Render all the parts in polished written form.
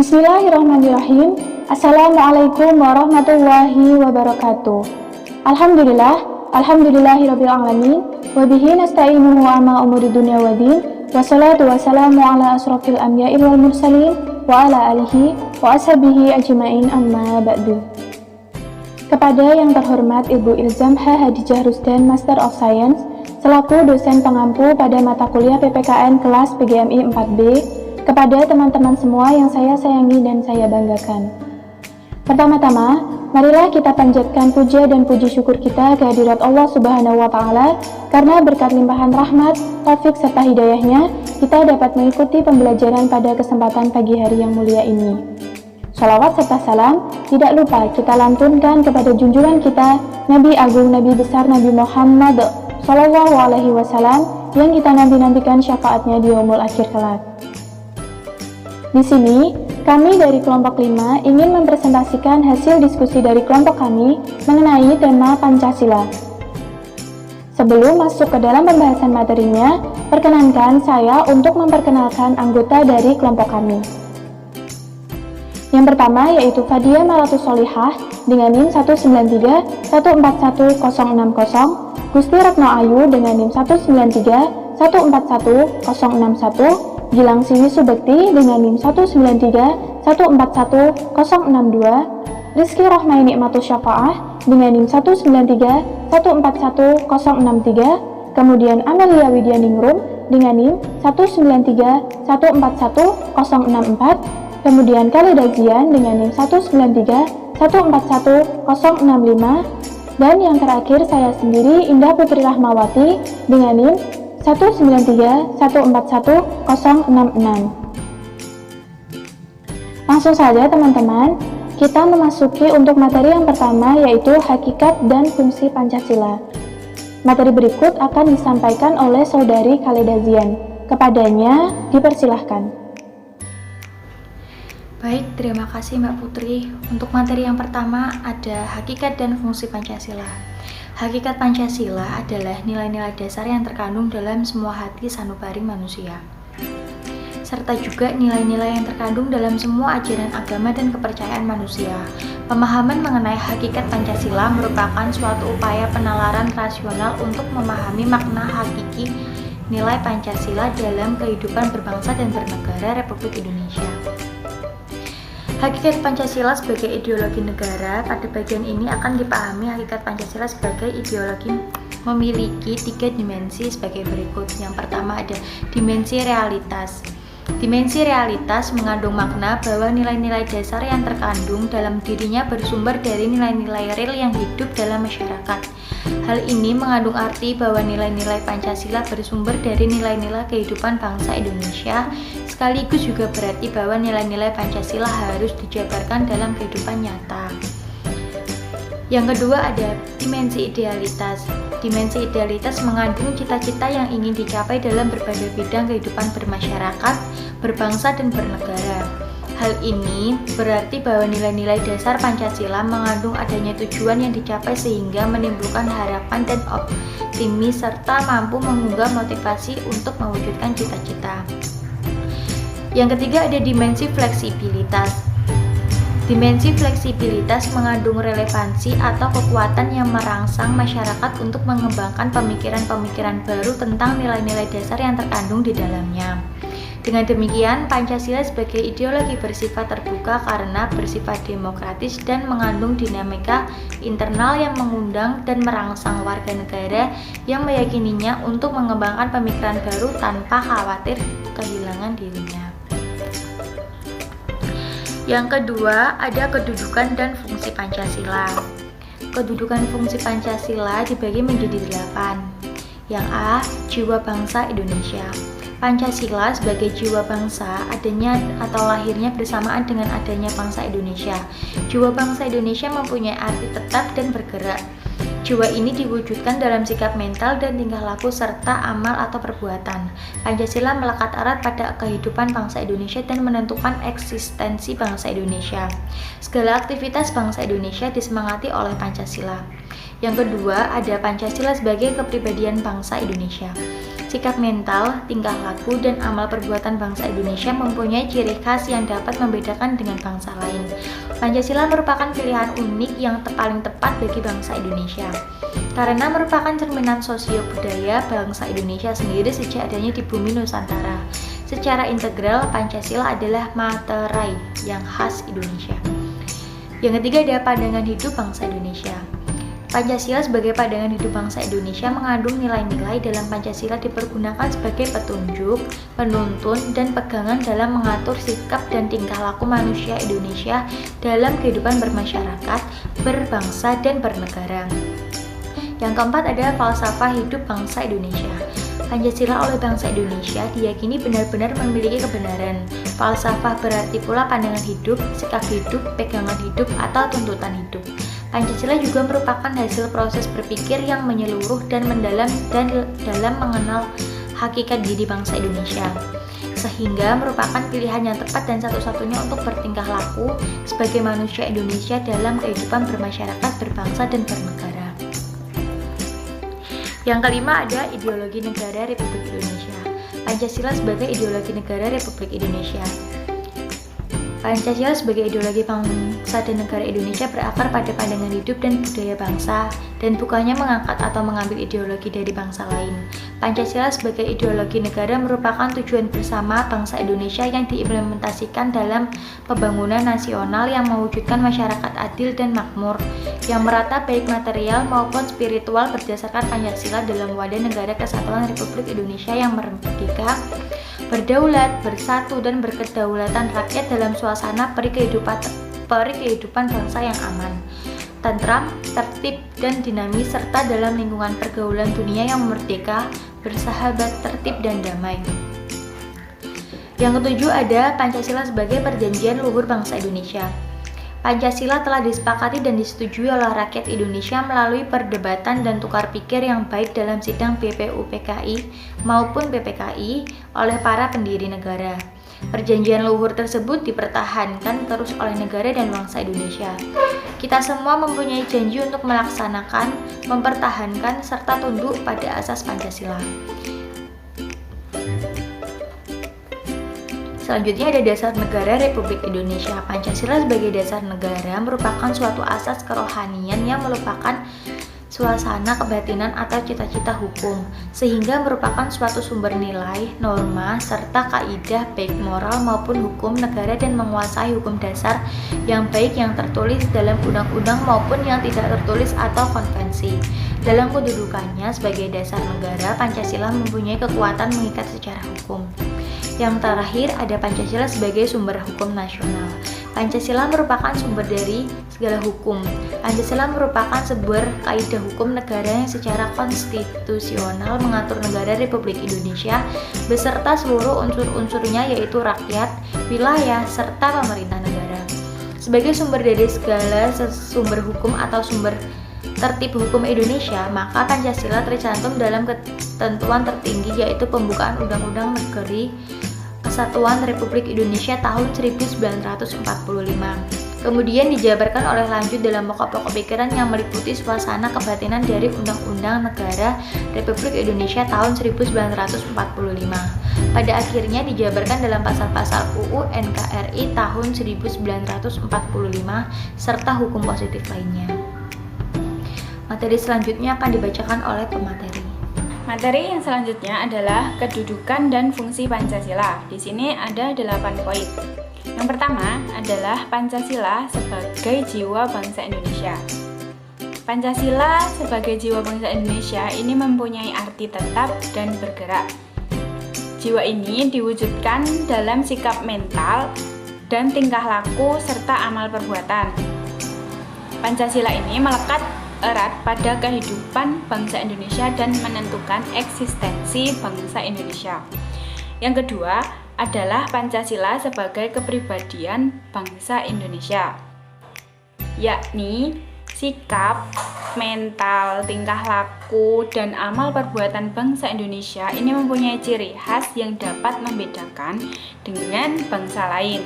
Bismillahirrahmanirrahim. Assalamualaikum warahmatullahi wabarakatuh. Alhamdulillahirabbil alamin wa bihi nasta'inuhu ala umuri dunya waddin. Wassalatu wassalamu ala asrofil anbiya'i wal mursalin wa ala alihi wa ashabihi ajma'in amma ba'du. Kepada yang terhormat Ibu Ilzam H. Hadijah Rusdan, Master of Science, selaku dosen pengampu pada mata kuliah PPKN kelas PGMI 4B, kepada teman-teman semua yang saya sayangi dan saya banggakan. Pertama-tama, marilah kita panjatkan puja dan puji syukur kita kehadirat Allah Subhanahu wa Ta'ala, karena berkat limpahan rahmat, taufik serta hidayahnya, kita dapat mengikuti pembelajaran pada kesempatan pagi hari yang mulia ini. Shalawat serta salam tidak lupa kita lantunkan kepada junjungan kita, Nabi Agung, Nabi Besar, Nabi Muhammad Sallallahu Alaihi Wasallam, yang kita nanti-nantikan syafaatnya di yaumul akhir kelak. Di sini, kami dari kelompok 5 ingin mempresentasikan hasil diskusi dari kelompok kami mengenai tema Pancasila. Sebelum masuk ke dalam pembahasan materinya, perkenankan saya untuk memperkenalkan anggota dari kelompok kami. Yang pertama yaitu Fadia Malatus Solihah dengan NIM 193141060, Gusti Retno Ayu dengan NIM 193141061, Gilang Siwi Subekti dengan NIM 193141062, Rizky Rohmai Nikmatus Syafa'ah dengan NIM 193141063, kemudian Amelia Widyaningrum dengan NIM 193141064, kemudian Khalida Zian dengan NIM 193141065, dan yang terakhir saya sendiri, Indah Putri Rahmawati dengan NIM 193141066. Langsung saja teman-teman, kita memasuki untuk materi yang pertama, yaitu hakikat dan fungsi Pancasila. Materi berikut akan disampaikan oleh Saudari Khalida Zian. Kepadanya dipersilahkan. Baik, terima kasih Mbak Putri. Untuk materi yang pertama ada hakikat dan fungsi Pancasila. Hakikat Pancasila adalah nilai-nilai dasar yang terkandung dalam semua hati sanubari manusia, serta juga nilai-nilai yang terkandung dalam semua ajaran agama dan kepercayaan manusia. Pemahaman mengenai hakikat Pancasila merupakan suatu upaya penalaran rasional untuk memahami makna hakiki nilai Pancasila dalam kehidupan berbangsa dan bernegara Republik Indonesia. Hakikat Pancasila sebagai ideologi negara. Pada bagian ini akan dipahami hakikat Pancasila sebagai ideologi memiliki 3 dimensi sebagai berikut. Yang pertama ada dimensi realitas. Dimensi realitas mengandung makna bahwa nilai-nilai dasar yang terkandung dalam dirinya bersumber dari nilai-nilai real yang hidup dalam masyarakat. Hal ini mengandung arti bahwa nilai-nilai Pancasila bersumber dari nilai-nilai kehidupan bangsa Indonesia, sekaligus juga berarti bahwa nilai-nilai Pancasila harus dijabarkan dalam kehidupan nyata. Yang kedua ada dimensi idealitas. Dimensi idealitas mengandung cita-cita yang ingin dicapai dalam berbagai bidang kehidupan bermasyarakat, berbangsa, dan bernegara. Hal ini berarti bahwa nilai-nilai dasar Pancasila mengandung adanya tujuan yang dicapai sehingga menimbulkan harapan dan optimis serta mampu mengunggah motivasi untuk mewujudkan cita-cita. Yang ketiga ada dimensi fleksibilitas. Dimensi fleksibilitas mengandung relevansi atau kekuatan yang merangsang masyarakat untuk mengembangkan pemikiran-pemikiran baru tentang nilai-nilai dasar yang terkandung di dalamnya. Dengan demikian, Pancasila sebagai ideologi bersifat terbuka karena bersifat demokratis dan mengandung dinamika internal yang mengundang dan merangsang warga negara yang meyakininya untuk mengembangkan pemikiran baru tanpa khawatir kehilangan dirinya. Yang kedua, ada kedudukan dan fungsi Pancasila. Kedudukan fungsi Pancasila dibagi menjadi 8. Yang A, jiwa bangsa Indonesia. Pancasila sebagai jiwa bangsa adanya atau lahirnya bersamaan dengan adanya bangsa Indonesia. Jiwa bangsa Indonesia mempunyai arti tetap dan bergerak. Jiwa ini diwujudkan dalam sikap mental dan tingkah laku serta amal atau perbuatan. Pancasila melekat erat pada kehidupan bangsa Indonesia dan menentukan eksistensi bangsa Indonesia. Segala aktivitas bangsa Indonesia disemangati oleh Pancasila. Yang kedua, ada Pancasila sebagai kepribadian bangsa Indonesia. Sikap mental, tingkah laku, dan amal perbuatan bangsa Indonesia mempunyai ciri khas yang dapat membedakan dengan bangsa lain. Pancasila merupakan pilihan unik yang paling tepat bagi bangsa Indonesia, karena merupakan cerminan sosio-budaya bangsa Indonesia sendiri sejak adanya di bumi Nusantara. Secara integral, Pancasila adalah materai yang khas Indonesia. Yang ketiga ada pandangan hidup bangsa Indonesia. Pancasila sebagai pandangan hidup bangsa Indonesia mengandung nilai-nilai dalam Pancasila dipergunakan sebagai petunjuk, penuntun, dan pegangan dalam mengatur sikap dan tingkah laku manusia Indonesia dalam kehidupan bermasyarakat, berbangsa, dan bernegara. Yang keempat ada falsafah hidup bangsa Indonesia. Pancasila oleh bangsa Indonesia diyakini benar-benar memiliki kebenaran. Falsafah berarti pula pandangan hidup, sikap hidup, pegangan hidup, atau tuntutan hidup. Pancasila juga merupakan hasil proses berpikir yang menyeluruh dan mendalam dan dalam mengenal hakikat diri bangsa Indonesia, sehingga merupakan pilihan yang tepat dan satu-satunya untuk bertingkah laku sebagai manusia Indonesia dalam kehidupan bermasyarakat, berbangsa, dan bernegara. Yang kelima ada ideologi negara Republik Indonesia. Pancasila sebagai ideologi negara Republik Indonesia. Pancasila sebagai ideologi bangsa dan negara Indonesia berakar pada pandangan hidup dan budaya bangsa dan bukannya mengangkat atau mengambil ideologi dari bangsa lain. Pancasila sebagai ideologi negara merupakan tujuan bersama bangsa Indonesia yang diimplementasikan dalam pembangunan nasional yang mewujudkan masyarakat adil dan makmur, yang merata baik material maupun spiritual berdasarkan Pancasila dalam wadah negara kesatuan Republik Indonesia yang merdeka, berdaulat, bersatu, dan berkedaulatan rakyat dalam suasana perikehidupan bangsa yang aman, tentram, tertib, dan dinamis, serta dalam lingkungan pergaulan dunia yang merdeka, bersahabat, tertib, dan damai. Yang ketujuh ada Pancasila sebagai perjanjian luhur bangsa Indonesia. Pancasila telah disepakati dan disetujui oleh rakyat Indonesia melalui perdebatan dan tukar pikir yang baik dalam sidang BPUPKI maupun PPKI oleh para pendiri negara. Perjanjian luhur tersebut dipertahankan terus oleh negara dan bangsa Indonesia. Kita semua mempunyai janji untuk melaksanakan, mempertahankan, serta tunduk pada asas Pancasila. Selanjutnya ada dasar negara Republik Indonesia. Pancasila sebagai dasar negara merupakan suatu asas kerohanian yang merupakan suasana kebatinan atau cita-cita hukum, sehingga merupakan suatu sumber nilai, norma, serta kaidah baik moral maupun hukum negara dan menguasai hukum dasar yang baik yang tertulis dalam undang-undang maupun yang tidak tertulis atau konvensi. Dalam kedudukannya sebagai dasar negara, Pancasila mempunyai kekuatan mengikat secara hukum. Yang terakhir ada Pancasila sebagai sumber hukum nasional. Pancasila merupakan sumber dari segala hukum. Pancasila merupakan sebuah kaidah hukum negara yang secara konstitusional mengatur negara Republik Indonesia beserta seluruh unsur-unsurnya yaitu rakyat, wilayah, serta pemerintah negara. Sebagai sumber dari segala sumber hukum atau sumber tertib hukum Indonesia, maka Pancasila tercantum dalam ketentuan tertinggi yaitu pembukaan Undang-Undang Negeri Kesatuan Republik Indonesia tahun 1945. Kemudian dijabarkan oleh lanjut dalam pokok-pokok pikiran yang meliputi suasana kebatinan dari Undang-Undang Negara Republik Indonesia tahun 1945. Pada akhirnya dijabarkan dalam pasal-pasal UU NKRI tahun 1945 serta hukum positif lainnya. Materi selanjutnya akan dibacakan oleh pemateri. Materi yang selanjutnya adalah kedudukan dan fungsi Pancasila. Di sini ada 8 poin. Yang pertama adalah Pancasila sebagai jiwa bangsa Indonesia. Pancasila sebagai jiwa bangsa Indonesia ini mempunyai arti tetap dan bergerak. Jiwa ini diwujudkan dalam sikap mental dan tingkah laku serta amal perbuatan. Pancasila ini melekat erat pada kehidupan bangsa Indonesia dan menentukan eksistensi bangsa Indonesia. Yang kedua adalah Pancasila sebagai kepribadian bangsa Indonesia, yakni sikap, mental, tingkah laku, dan amal perbuatan bangsa Indonesia ini mempunyai ciri khas yang dapat membedakan dengan bangsa lain.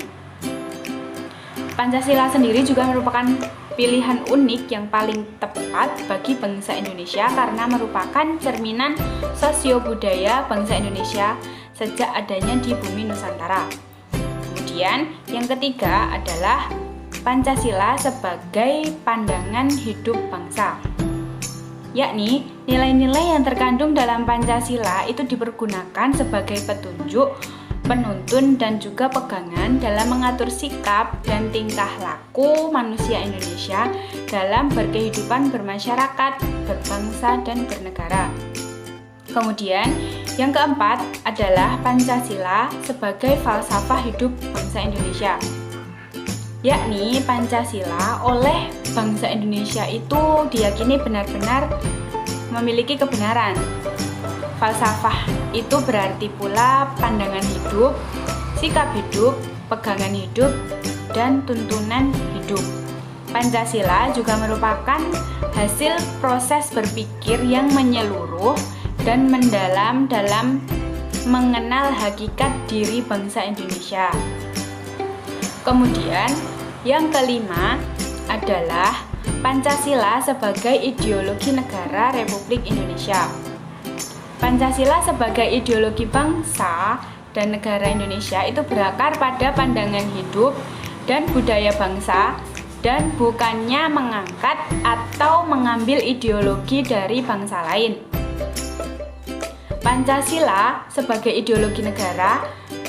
Pancasila sendiri juga merupakan pilihan unik yang paling tepat bagi bangsa Indonesia karena merupakan cerminan sosio-budaya bangsa Indonesia sejak adanya di bumi Nusantara. Kemudian yang ketiga adalah Pancasila sebagai pandangan hidup bangsa, yakni nilai-nilai yang terkandung dalam Pancasila itu dipergunakan sebagai petunjuk, penuntun, dan juga pegangan dalam mengatur sikap dan tingkah laku manusia Indonesia dalam berkehidupan bermasyarakat, berbangsa, dan bernegara. Kemudian, yang keempat adalah Pancasila sebagai falsafah hidup bangsa Indonesia, yakni Pancasila oleh bangsa Indonesia itu diyakini benar-benar memiliki kebenaran. Falsafah itu berarti pula pandangan hidup, sikap hidup, pegangan hidup, dan tuntunan hidup. Pancasila juga merupakan hasil proses berpikir yang menyeluruh dan mendalam dalam mengenal hakikat diri bangsa Indonesia. Kemudian, yang kelima adalah Pancasila sebagai ideologi negara Republik Indonesia. Pancasila sebagai ideologi bangsa dan negara Indonesia itu berakar pada pandangan hidup dan budaya bangsa dan bukannya mengangkat atau mengambil ideologi dari bangsa lain. Pancasila sebagai ideologi negara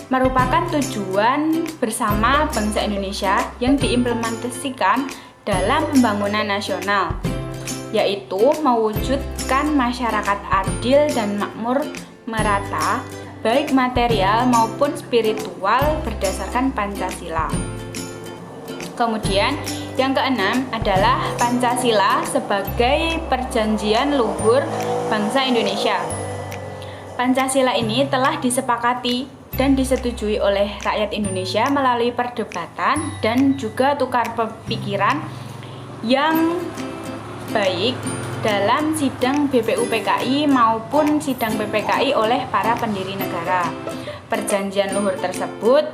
merupakan tujuan bersama bangsa Indonesia yang diimplementasikan dalam pembangunan nasional, yaitu mewujudkan masyarakat adil dan makmur merata, baik material maupun spiritual berdasarkan Pancasila. Kemudian, yang keenam adalah Pancasila sebagai perjanjian luhur bangsa Indonesia. Pancasila ini telah disepakati dan disetujui oleh rakyat Indonesia melalui perdebatan dan juga tukar pikiran yang baik dalam sidang BPUPKI maupun sidang PPKI oleh para pendiri negara. Perjanjian luhur tersebut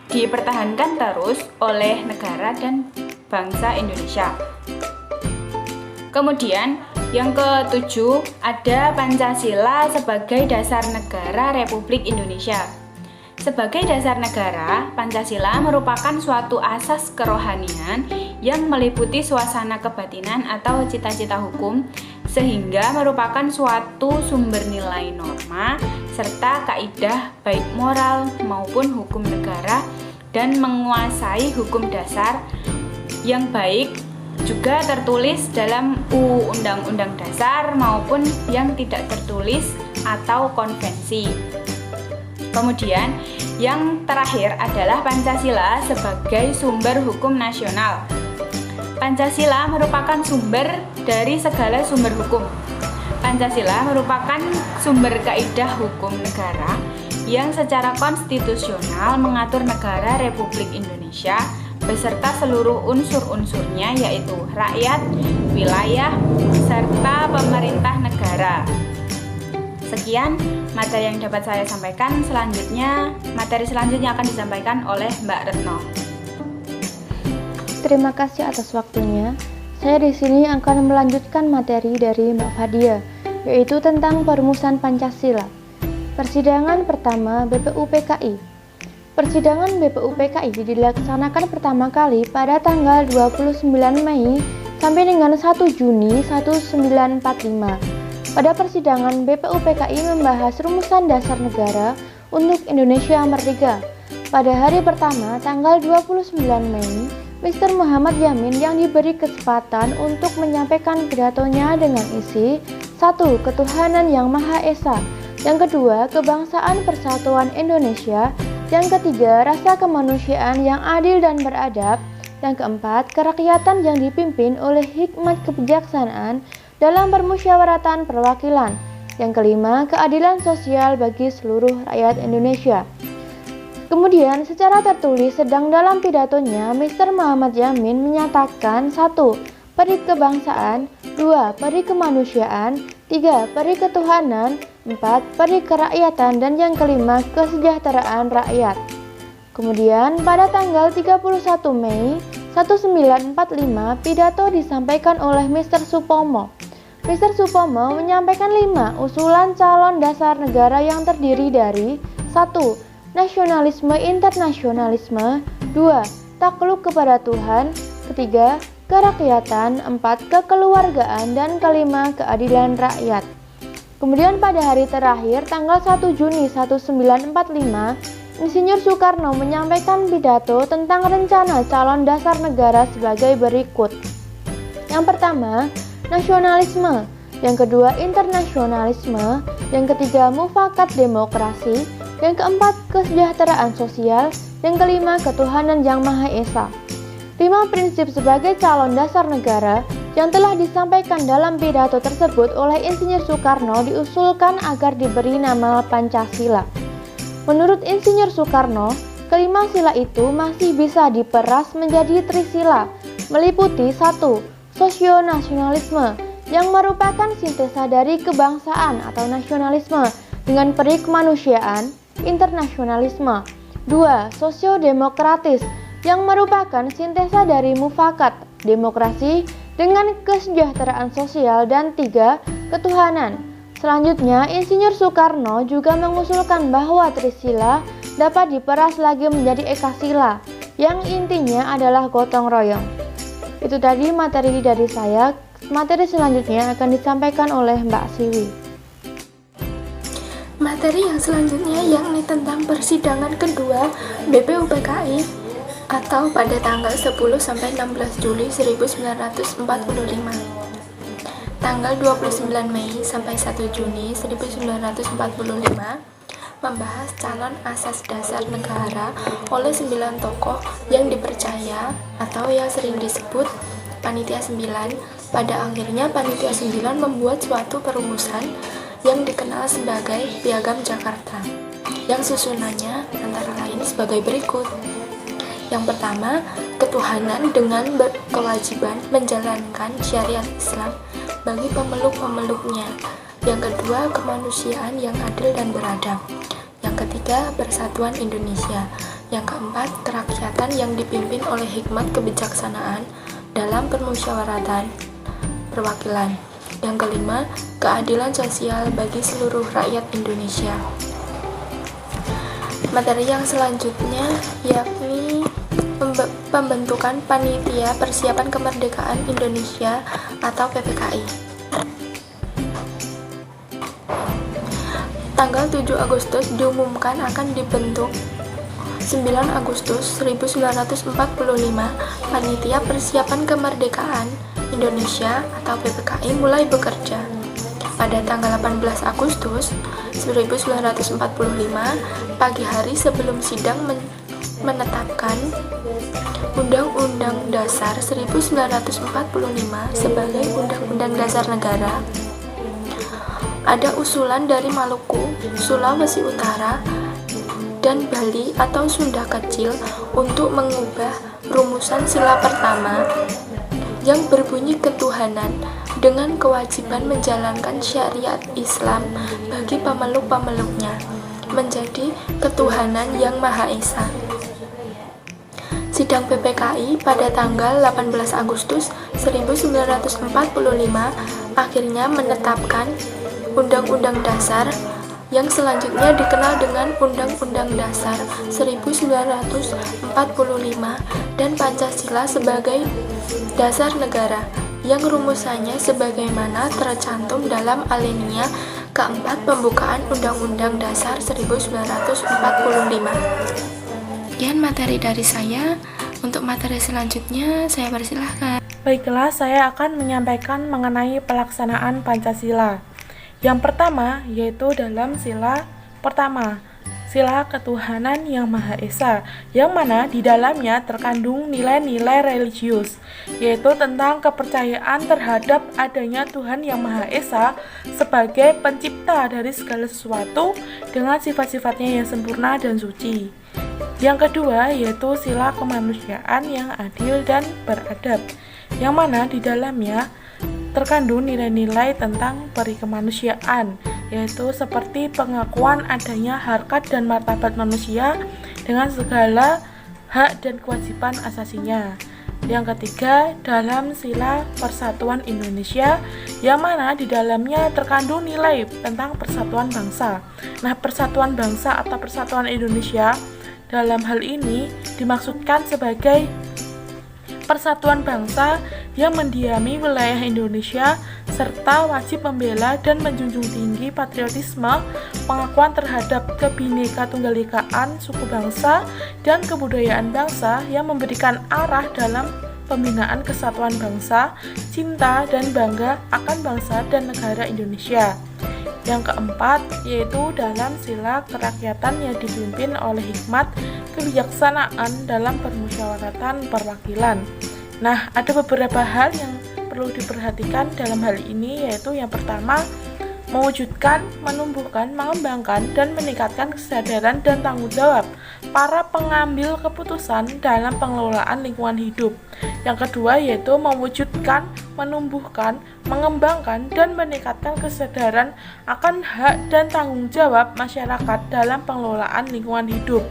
dipertahankan terus oleh negara dan bangsa Indonesia. Kemudian yang ketujuh ada Pancasila sebagai dasar negara Republik Indonesia. Sebagai dasar negara, Pancasila merupakan suatu asas kerohanian yang meliputi suasana kebatinan atau cita-cita hukum, sehingga merupakan suatu sumber nilai norma serta kaidah baik moral maupun hukum negara dan menguasai hukum dasar yang baik juga tertulis dalam Undang-Undang Dasar maupun yang tidak tertulis atau konvensi. Kemudian, yang terakhir adalah Pancasila sebagai sumber hukum nasional. Pancasila merupakan sumber dari segala sumber hukum. Pancasila merupakan sumber kaidah hukum negara yang secara konstitusional mengatur negara Republik Indonesia beserta seluruh unsur-unsurnya, yaitu rakyat, wilayah, serta pemerintah negara. Sekian materi yang dapat saya sampaikan. Materi selanjutnya akan disampaikan oleh Mbak Retno. Terima kasih atas waktunya. Saya di sini akan melanjutkan materi dari Mbak Fadia, yaitu tentang perumusan Pancasila. Persidangan pertama BPUPKI. Persidangan BPUPKI dilaksanakan pertama kali pada tanggal 29 Mei sampai dengan 1 Juni 1945. Pada persidangan, BPUPKI membahas rumusan dasar negara untuk Indonesia Merdeka. Pada hari pertama, tanggal 29 Mei, Mr. Muhammad Yamin yang diberi kesempatan untuk menyampaikan pidatonya dengan isi 1. Ketuhanan yang Maha Esa. Yang kedua, kebangsaan persatuan Indonesia. Yang ketiga, rasa kemanusiaan yang adil dan beradab. Yang keempat, kerakyatan yang dipimpin oleh hikmat kebijaksanaan dalam permusyawaratan perwakilan. Yang kelima, keadilan sosial bagi seluruh rakyat Indonesia. Kemudian, secara tertulis sedang dalam pidatonya, Mr. Muhammad Yamin menyatakan 1. peri kebangsaan, 2. Peri kemanusiaan, 3. Peri ketuhanan, 4. Peri kerakyatan, dan yang kelima, kesejahteraan rakyat. Kemudian pada tanggal 31 Mei 1945, pidato disampaikan oleh Mr. Supomo. Mr. Supomo menyampaikan 5 usulan calon dasar negara yang terdiri dari 1. Nasionalisme internasionalisme, 2. Takluk kepada Tuhan, ketiga, kerakyatan, 4. Kekeluargaan, dan kelima, keadilan rakyat. Kemudian pada hari terakhir, tanggal 1 Juni 1945, Insinyur Soekarno menyampaikan pidato tentang rencana calon dasar negara sebagai berikut. Yang pertama, nasionalisme. Yang kedua, internasionalisme. Yang ketiga, mufakat demokrasi. Yang keempat, kesejahteraan sosial. Yang kelima, ketuhanan yang Maha Esa. 5 prinsip sebagai calon dasar negara yang telah disampaikan dalam pidato tersebut oleh Insinyur Soekarno diusulkan agar diberi nama Pancasila. Menurut Insinyur Soekarno, kelima sila itu masih bisa diperas menjadi trisila, meliputi 1. Sosionasionalisme, yang merupakan sintesa dari kebangsaan atau nasionalisme dengan peri kemanusiaan, internasionalisme. 2. Sosiodemokratis, yang merupakan sintesa dari mufakat, demokrasi, dengan kesejahteraan sosial. Dan 3. Ketuhanan. Selanjutnya, Insinyur Soekarno juga mengusulkan bahwa trisila dapat diperas lagi menjadi ekasila, yang intinya adalah gotong royong. Itu tadi materi dari saya. Materi selanjutnya akan disampaikan oleh Mbak Siwi. Materi yang selanjutnya yakni tentang persidangan kedua BPUPKI atau pada tanggal 10 sampai 16 Juli 1945. Tanggal 29 Mei sampai 1 Juni 1945 membahas calon asas dasar negara oleh 9 tokoh yang dipercaya atau yang sering disebut Panitia 9. Pada akhirnya Panitia 9 membuat suatu perumusan yang dikenal sebagai Piagam Jakarta, yang susunannya antara lain sebagai berikut. Yang pertama, ketuhanan dengan berkewajiban menjalankan syariat Islam bagi pemeluk-pemeluknya. Yang kedua, kemanusiaan yang adil dan beradab. Yang ketiga, persatuan Indonesia. Yang keempat, kerakyatan yang dipimpin oleh hikmat kebijaksanaan dalam permusyawaratan perwakilan. Yang kelima, keadilan sosial bagi seluruh rakyat Indonesia. Materi yang selanjutnya yakni pembentukan Panitia Persiapan Kemerdekaan Indonesia atau PPKI. Tanggal 7 Agustus diumumkan akan dibentuk. 9 Agustus 1945 Panitia Persiapan Kemerdekaan Indonesia atau PPKI mulai bekerja. Pada tanggal 18 Agustus 1945 pagi hari sebelum sidang menetapkan Undang-Undang Dasar 1945 sebagai Undang-Undang Dasar Negara. Ada usulan dari Maluku, Sulawesi Utara, dan Bali atau Sunda Kecil untuk mengubah rumusan sila pertama yang berbunyi ketuhanan dengan kewajiban menjalankan syariat Islam bagi pemeluk-pemeluknya menjadi ketuhanan yang Maha Esa. Sidang PPKI pada tanggal 18 Agustus 1945 akhirnya menetapkan Undang-Undang Dasar yang selanjutnya dikenal dengan Undang-Undang Dasar 1945 dan Pancasila sebagai dasar negara yang rumusannya sebagaimana tercantum dalam alinea keempat pembukaan Undang-Undang Dasar 1945. Sekian materi dari saya. Untuk materi selanjutnya saya persilahkan. Baiklah, saya akan menyampaikan mengenai pelaksanaan Pancasila. Yang pertama yaitu dalam sila pertama, sila ketuhanan yang Maha Esa, yang mana di dalamnya terkandung nilai-nilai religius, yaitu tentang kepercayaan terhadap adanya Tuhan yang Maha Esa sebagai pencipta dari segala sesuatu dengan sifat-sifatnya yang sempurna dan suci. Yang kedua yaitu sila kemanusiaan yang adil dan beradab, yang mana di dalamnya terkandung nilai-nilai tentang peri kemanusiaan, yaitu seperti pengakuan adanya harkat dan martabat manusia dengan segala hak dan kewajiban asasinya. Yang ketiga, dalam Sila Persatuan Indonesia, yang mana di dalamnya terkandung nilai tentang persatuan bangsa. Nah, persatuan bangsa atau persatuan Indonesia dalam hal ini dimaksudkan sebagai persatuan bangsa yang mendiami wilayah Indonesia serta wajib membela dan menjunjung tinggi patriotisme, pengakuan terhadap Kebhinneka Tunggal-Ikaan suku bangsa dan kebudayaan bangsa yang memberikan arah dalam pembinaan kesatuan bangsa, cinta dan bangga akan bangsa dan negara Indonesia. Yang keempat, yaitu dalam Sila Kerakyatan yang dipimpin oleh hikmat kebijaksanaan dalam permusyawaratan perwakilan. Nah, ada beberapa hal yang perlu diperhatikan dalam hal ini, yaitu yang pertama, mewujudkan, menumbuhkan, mengembangkan, dan meningkatkan kesadaran dan tanggung jawab para pengambil keputusan dalam pengelolaan lingkungan hidup. Yang kedua, yaitu mewujudkan, menumbuhkan, mengembangkan, dan meningkatkan kesadaran akan hak dan tanggung jawab masyarakat dalam pengelolaan lingkungan hidup.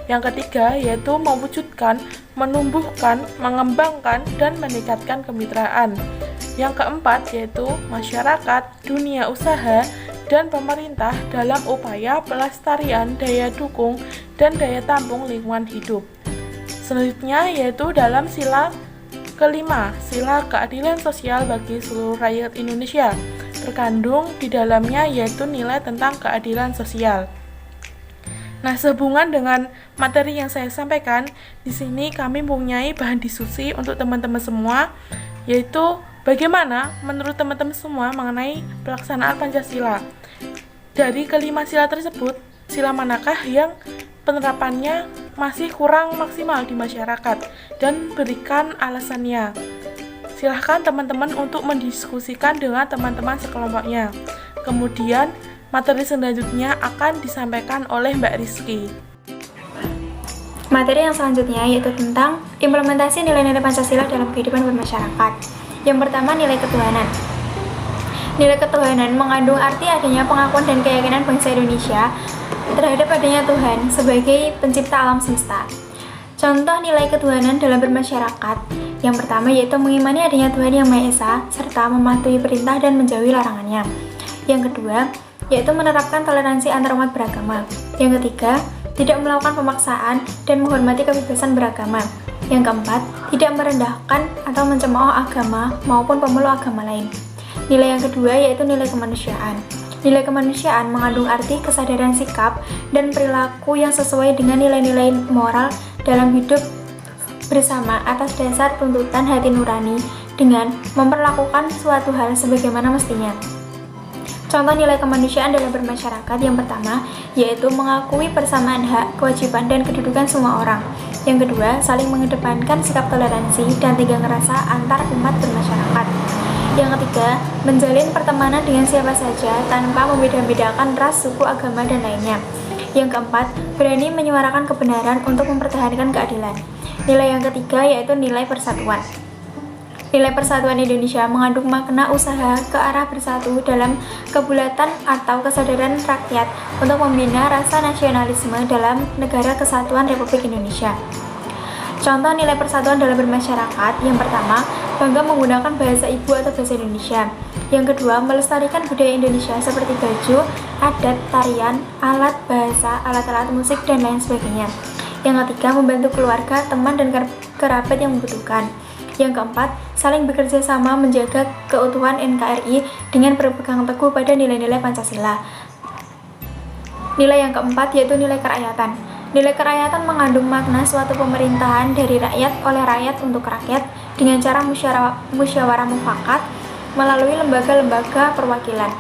Yang ketiga, yaitu mewujudkan, menumbuhkan, mengembangkan, dan meningkatkan kemitraan. Yang keempat, yaitu masyarakat, dunia usaha, dan pemerintah dalam upaya pelestarian daya dukung dan daya tampung lingkungan hidup. Selanjutnya, yaitu dalam Sila kelima, Sila Keadilan Sosial bagi seluruh rakyat Indonesia. Terkandung di dalamnya yaitu nilai tentang keadilan sosial. Nah, sehubungan dengan materi yang saya sampaikan, di sini kami mempunyai bahan diskusi untuk teman-teman semua, yaitu bagaimana menurut teman-teman semua mengenai pelaksanaan Pancasila. Dari kelima sila tersebut, sila manakah yang penerapannya masih kurang maksimal di masyarakat, dan berikan alasannya. Silahkan teman-teman untuk mendiskusikan dengan teman-teman sekelompoknya. Kemudian, materi selanjutnya akan disampaikan oleh Mbak Rizky. Materi yang selanjutnya yaitu tentang implementasi nilai-nilai Pancasila dalam kehidupan bermasyarakat. Yang pertama, nilai ketuhanan. Nilai ketuhanan mengandung arti adanya pengakuan dan keyakinan bangsa Indonesia terhadap adanya Tuhan sebagai pencipta alam semesta. Contoh nilai ketuhanan dalam bermasyarakat, yang pertama yaitu mengimani adanya Tuhan Yang Maha Esa serta mematuhi perintah dan menjauhi larangannya. Yang kedua, yaitu menerapkan toleransi antar umat beragama. Yang ketiga, tidak melakukan pemaksaan dan menghormati kebebasan beragama. Yang keempat, tidak merendahkan atau mencemooh agama maupun pemeluk agama lain. Nilai yang kedua yaitu nilai kemanusiaan. Nilai kemanusiaan mengandung arti kesadaran sikap dan perilaku yang sesuai dengan nilai-nilai moral dalam hidup bersama atas dasar tuntutan hati nurani dengan memperlakukan suatu hal sebagaimana mestinya. Contoh nilai kemanusiaan dalam bermasyarakat yang pertama yaitu mengakui persamaan hak, kewajiban, dan kedudukan semua orang. Yang kedua, saling mengedepankan sikap toleransi dan tenggang rasa antar umat bermasyarakat. Yang ketiga, menjalin pertemanan dengan siapa saja tanpa membeda-bedakan ras, suku, agama, dan lainnya. Yang keempat, berani menyuarakan kebenaran untuk mempertahankan keadilan. Nilai yang ketiga yaitu nilai persatuan. Nilai persatuan Indonesia mengandung makna usaha ke arah bersatu dalam kebulatan atau kesadaran rakyat untuk membina rasa nasionalisme dalam negara kesatuan Republik Indonesia. Contoh nilai persatuan dalam bermasyarakat, yang pertama, bangga menggunakan bahasa ibu atau bahasa Indonesia. Yang kedua, melestarikan budaya Indonesia seperti baju, adat, tarian, alat bahasa, alat-alat musik, dan lain sebagainya. Yang ketiga, membantu keluarga, teman, dan kerabat yang membutuhkan. Yang keempat, saling bekerja sama menjaga keutuhan NKRI dengan berpegang teguh pada nilai-nilai Pancasila. Nilai yang keempat yaitu nilai kerakyatan. Nilai kerakyatan mengandung makna suatu pemerintahan dari rakyat oleh rakyat untuk rakyat dengan cara musyawarah mufakat melalui lembaga-lembaga perwakilan.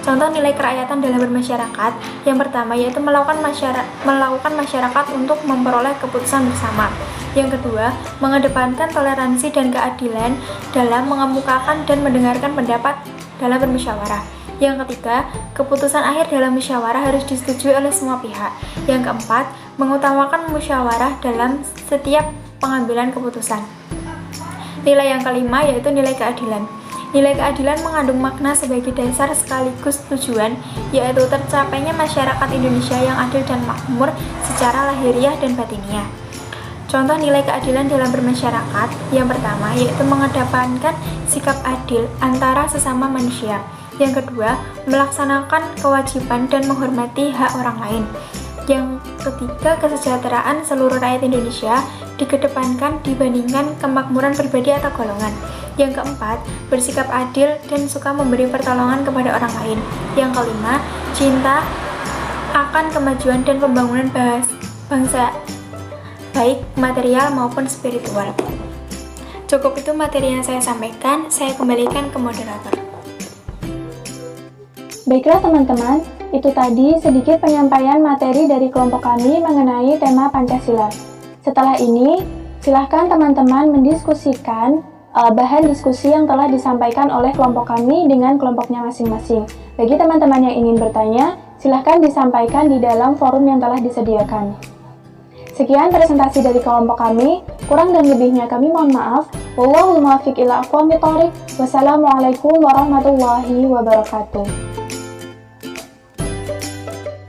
Contoh nilai kerakyatan dalam bermasyarakat, yang pertama yaitu melakukan masyarakat untuk memperoleh keputusan bersama. Yang kedua, mengedepankan toleransi dan keadilan dalam mengemukakan dan mendengarkan pendapat dalam bermusyawarah. Yang ketiga, keputusan akhir dalam musyawarah harus disetujui oleh semua pihak. Yang keempat, mengutamakan musyawarah dalam setiap pengambilan keputusan. Nilai yang kelima yaitu nilai keadilan. Nilai keadilan mengandung makna sebagai dasar sekaligus tujuan, yaitu tercapainya masyarakat Indonesia yang adil dan makmur secara lahiriah dan batiniah. Contoh nilai keadilan dalam bermasyarakat, yang pertama yaitu mengedepankan sikap adil antara sesama manusia. Yang kedua, melaksanakan kewajiban dan menghormati hak orang lain. Yang ketiga, kesejahteraan seluruh rakyat Indonesia dikedepankan dibandingkan kemakmuran pribadi atau golongan. Yang keempat, bersikap adil dan suka memberi pertolongan kepada orang lain. Yang kelima, cinta akan kemajuan dan pembangunan bangsa, baik material maupun spiritual. Cukup itu materi yang saya sampaikan, saya kembalikan ke moderator. Baiklah teman-teman, itu tadi sedikit penyampaian materi dari kelompok kami mengenai tema Pancasila. Setelah ini, silahkan teman-teman mendiskusikan bahan diskusi yang telah disampaikan oleh kelompok kami dengan kelompoknya masing-masing. Bagi teman-teman yang ingin bertanya, silahkan disampaikan di dalam forum yang telah disediakan. Sekian presentasi dari kelompok kami, kurang dan lebihnya kami mohon maaf. Wallahul muwaffiq ila aqwamit thoriq. Wassalamualaikum warahmatullahi wabarakatuh.